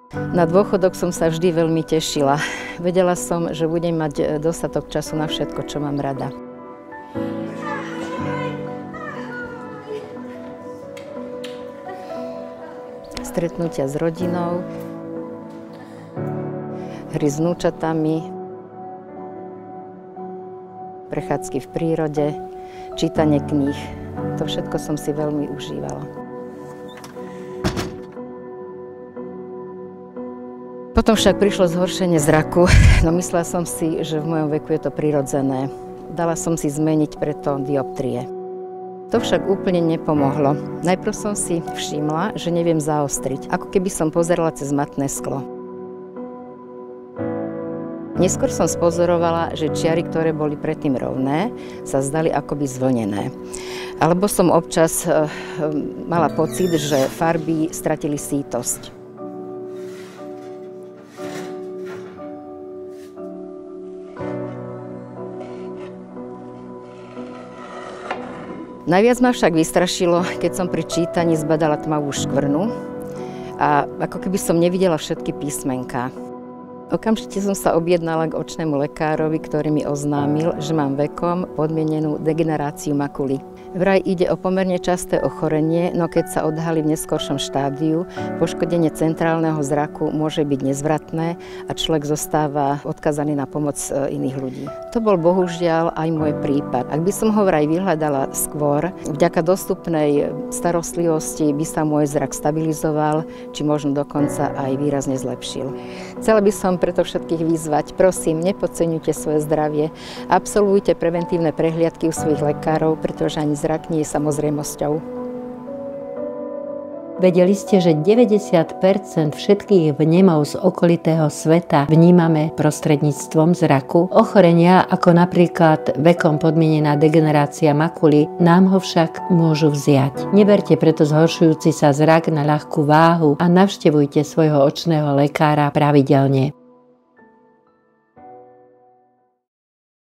Na dôchodok som sa vždy veľmi tešila. Vedela som, že budem mať dostatok času na všetko, čo mám rada. Stretnutia s rodinou, hry s vnúčatami, prechádzky v prírode, čítanie kníh. To všetko som si veľmi užívala. Potom však prišlo zhoršenie zraku, no myslela som si, že v mojom veku je to prirodzené. Dala som si zmeniť preto dioptrie. To však úplne nepomohlo. Najprv som si všimla, že neviem zaostriť, ako keby som pozerala cez matné sklo. Neskôr som spozorovala, že čiary, ktoré boli predtým rovné, sa zdali akoby zvlnené. Alebo som občas mala pocit, že farby stratili sítosť. Najviac ma však vystrašilo, keď som pri čítaní zbadala tmavú škvrnu a ako keby som nevidela všetky písmenká. Okamžite som sa objednala k očnému lekárovi, ktorý mi oznámil, že mám vekom podmienenú degeneráciu makuly. Vraj ide o pomerne časté ochorenie, no keď sa odhalí v neskoršom štádiu, poškodenie centrálneho zraku môže byť nezvratné a človek zostáva odkazaný na pomoc iných ľudí. To bol bohužiaľ aj môj prípad. Ak by som ho vraj vyhľadala skôr, vďaka dostupnej starostlivosti by sa môj zrak stabilizoval, či možno dokonca aj výrazne zlepšil. Chcela by som preto všetkých vyzvať, prosím, nepodceňujte svoje zdravie, absolvujte preventívne prehliadky u svojich lekárov, pretože ani zrak nie je samozrejmosťou. Vedeli ste, že 90% všetkých vnemov z okolitého sveta vnímame prostredníctvom zraku? Ochorenia ako napríklad vekom podmienená degenerácia makuly nám ho však môžu vziať. Neberte preto zhoršujúci sa zrak na ľahkú váhu a navštevujte svojho očného lekára pravidelne.